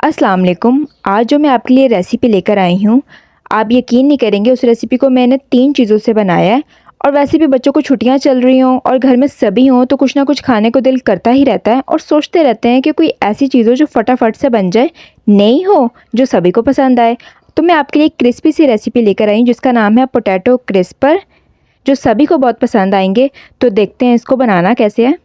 अस्सलाम वालेकुम। आज जो मैं आपके लिए रेसिपी लेकर आई हूँ, आप यकीन नहीं करेंगे उस रेसिपी को मैंने 3 चीज़ों से बनाया है। और वैसे भी बच्चों को छुट्टियाँ चल रही हों और घर में सभी हों तो कुछ ना कुछ खाने को दिल करता ही रहता है और सोचते रहते हैं कि कोई ऐसी चीज़ हो जो फटाफट से बन जाए, नई हो, जो सभी को पसंद आए। तो मैं आपके लिए एक क्रिस्पी सी रेसिपी लेकर आई हूँ जिसका नाम है पोटैटो क्रिस्पर, जो सभी को बहुत पसंद आएँगे। तो देखते हैं इसको बनाना कैसे है।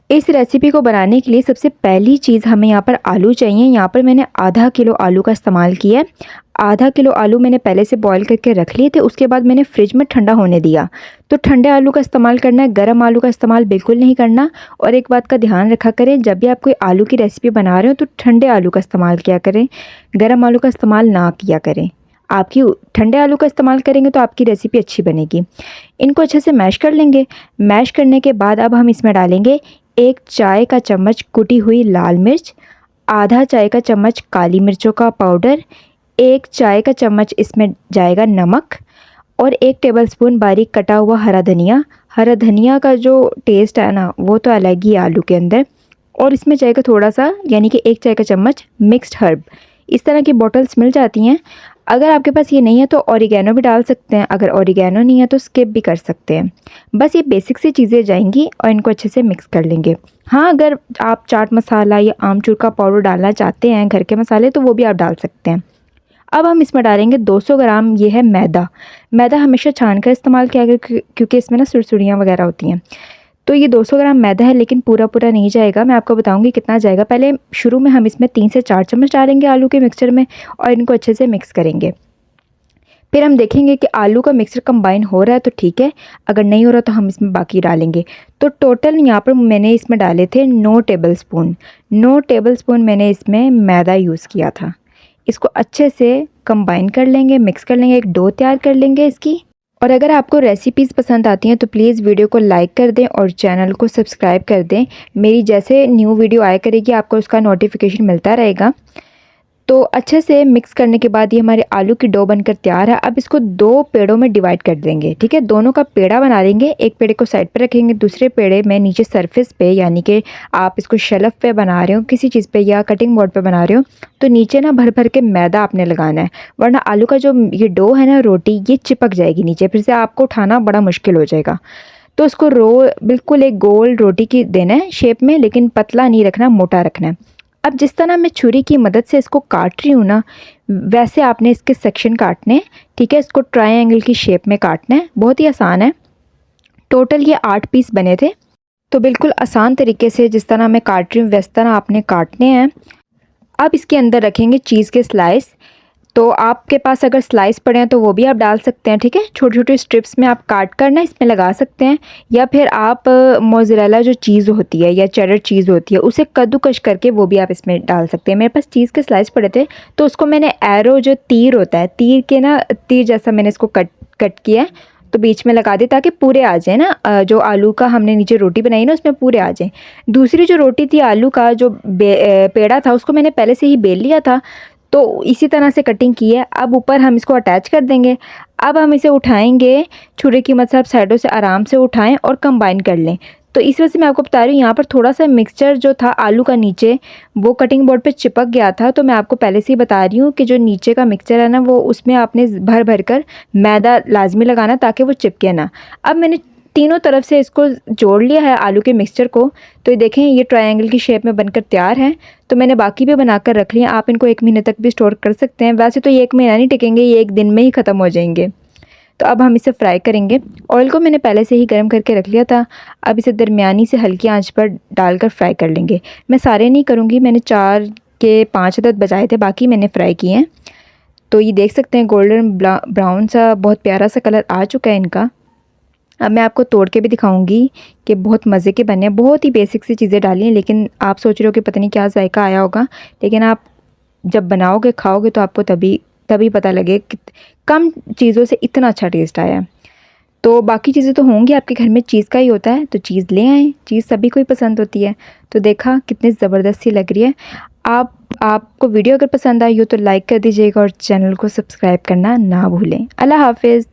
इस रेसिपी को बनाने के लिए सबसे पहली चीज़ हमें यहाँ पर आलू चाहिए। यहाँ पर मैंने आधा किलो आलू का इस्तेमाल किया है। आधा किलो आलू मैंने पहले से बॉईल करके रख लिए थे, उसके बाद मैंने फ्रिज में ठंडा होने दिया। तो ठंडे आलू का इस्तेमाल करना है, गर्म आलू का इस्तेमाल बिल्कुल नहीं करना। और एक बात का ध्यान रखा करें, जब भी आप कोई आलू की रेसिपी बना रहे हो तो ठंडे आलू का इस्तेमाल किया करें, गर्म आलू का इस्तेमाल ना किया करें। आपकी ठंडे आलू का इस्तेमाल करेंगे तो आपकी रेसिपी अच्छी बनेगी। इनको अच्छे से मैश कर लेंगे। मैश करने के बाद अब हम इसमें डालेंगे 1 चाय का चम्मच कुटी हुई लाल मिर्च, आधा चाय का चम्मच काली मिर्चों का पाउडर, 1 चाय का चम्मच इसमें जाएगा नमक और 1 टेबलस्पून बारीक कटा हुआ हरा धनिया। हरा धनिया का जो टेस्ट है ना, वो तो अलग ही है आलू के अंदर। और इसमें जाएगा थोड़ा सा, यानी कि 1 चाय का चम्मच मिक्स्ड हर्ब। इस तरह की बॉटल्स मिल जाती हैं। अगर आपके पास ये नहीं है तो ऑरिगेनो भी डाल सकते हैं, अगर ऑरिगेनो नहीं है तो स्किप भी कर सकते हैं। बस ये बेसिक सी चीज़ें जाएंगी और इनको अच्छे से मिक्स कर लेंगे। हाँ, अगर आप चाट मसाला या आमचूर का पाउडर डालना चाहते हैं, घर के मसाले, तो वो भी आप डाल सकते हैं। अब हम इसमें डालेंगे 200 ग्राम, ये है मैदा। मैदा हमेशा छान कर इस्तेमाल किया करें क्योंकि इसमें ना सुड़सुड़ियाँ वगैरह होती हैं। तो ये 200 ग्राम मैदा है, लेकिन पूरा नहीं जाएगा। मैं आपको बताऊंगी कितना जाएगा। पहले शुरू में हम इसमें 3 से 4 चम्मच डालेंगे आलू के मिक्सचर में और इनको अच्छे से मिक्स करेंगे। फिर हम देखेंगे कि आलू का मिक्सचर कंबाइन हो रहा है तो ठीक है, अगर नहीं हो रहा तो हम इसमें बाकी डालेंगे। तो टोटल यहाँ पर मैंने इसमें डाले थे 9 टेबलस्पून। 9 टेबलस्पून मैंने इसमें मैदा यूज़ किया था। इसको अच्छे से कंबाइन कर लेंगे, मिक्स कर लेंगे, एक डो तैयार कर लेंगे इसकी। और अगर आपको रेसिपीज़ पसंद आती हैं तो प्लीज़ वीडियो को लाइक कर दें और चैनल को सब्सक्राइब कर दें। मेरी जैसे न्यू वीडियो आया करेगी आपको उसका नोटिफिकेशन मिलता रहेगा। तो अच्छे से मिक्स करने के बाद ये हमारे आलू की डो बनकर तैयार है। अब इसको 2 पेड़ों में डिवाइड कर देंगे, ठीक है। दोनों का पेड़ा बना लेंगे। एक पेड़े को साइड पे रखेंगे, दूसरे पेड़े में नीचे सरफेस पे, यानी कि आप इसको शेल्फ पे बना रहे हो, किसी चीज़ पे या कटिंग बोर्ड पे बना रहे हो, तो नीचे ना भर भर के मैदा आपने लगाना है, वरना आलू का जो ये डो है ना, रोटी, ये चिपक जाएगी नीचे, फिर से आपको उठाना बड़ा मुश्किल हो जाएगा। तो इसको बिल्कुल एक गोल रोटी की देना है शेप में, लेकिन पतला नहीं रखना, मोटा रखना है। अब जिस तरह मैं छुरी की मदद से इसको काट रही हूँ ना, वैसे आपने इसके सेक्शन काटने हैं, ठीक है। इसको ट्रायंगल की शेप में काटना है, बहुत ही आसान है। टोटल ये 8 पीस बने थे। तो बिल्कुल आसान तरीके से जिस तरह मैं काट रही हूँ वैस तरह आपने काटने हैं। अब इसके अंदर रखेंगे चीज़ के स्लाइस। तो आपके पास अगर स्लाइस पड़े हैं तो वो भी आप डाल सकते हैं, ठीक है। छोटी छोटी स्ट्रिप्स में आप काट कर ना इसमें लगा सकते हैं, या फिर आप मोज़रेला जो चीज़ होती है या चेडर चीज़ होती है उसे कद्दूकश करके वो भी आप इसमें डाल सकते हैं। मेरे पास चीज़ के स्लाइस पड़े थे तो उसको मैंने एरो, जो तीर होता है, तीर के ना, तीर जैसा मैंने इसको कट किया है, तो बीच में लगा दिया ताकि पूरे आ जाए ना, जो आलू का हमने नीचे रोटी बनाई ना उसमें पूरे आ जाए। दूसरी जो रोटी थी आलू का, जो पेड़ा था, उसको मैंने पहले से ही बेल लिया था, तो इसी तरह से कटिंग की है। अब ऊपर हम इसको अटैच कर देंगे। अब हम इसे उठाएंगे, छुरी की मदद से आप साइडों से आराम से उठाएं और कंबाइन कर लें। तो इस वजह से मैं आपको बता रही हूँ, यहाँ पर थोड़ा सा मिक्सचर जो था आलू का नीचे, वो कटिंग बोर्ड पे चिपक गया था। तो मैं आपको पहले से ही बता रही हूँ कि जो नीचे का मिक्सचर है ना, वो उसमें आपने भर भर कर मैदा लाजमी लगाना ताकि वो चिपके ना। अब मैंने तीनों तरफ से इसको जोड़ लिया है आलू के मिक्सचर को। तो ये देखें, ये ट्रायंगल की शेप में बनकर तैयार है। तो मैंने बाकी भी बनाकर रख लिया। आप इनको 1 महीने तक भी स्टोर कर सकते हैं। वैसे तो ये 1 महीना नहीं टिकेंगे, ये 1 दिन में ही ख़त्म हो जाएंगे। तो अब हम इसे फ्राई करेंगे। ऑयल को मैंने पहले से ही गर्म करके रख लिया था। अब इसे दरमियानी से हल्की आंच पर डालकर फ्राई कर लेंगे। मैं सारे नहीं करूँगी, मैंने 4 के 5 अदद बचाए थे, बाकी मैंने फ्राई किए हैं। तो ये देख सकते हैं गोल्डन ब्राउन सा बहुत प्यारा सा कलर आ चुका है इनका। अब मैं आपको तोड़ के भी दिखाऊंगी कि बहुत मज़े के बने हैं। बहुत ही बेसिक सी चीज़ें डाली हैं, लेकिन आप सोच रहे हो कि पता नहीं क्या जायका आया होगा, लेकिन आप जब बनाओगे, खाओगे, तो आपको तभी तभी पता लगे कि कम चीज़ों से इतना अच्छा टेस्ट आया है। तो बाकी चीज़ें तो होंगी, आपके घर में चीज़ का ही होता है, तो चीज़ ले आएँ, चीज़ सभी को ही पसंद होती है। तो देखा कितनी ज़बरदस्त सी लग रही है। आपको वीडियो अगर पसंद आई हो तो लाइक कर दीजिएगा और चैनल को सब्सक्राइब करना ना भूलें। अल्लाह हाफ़िज़।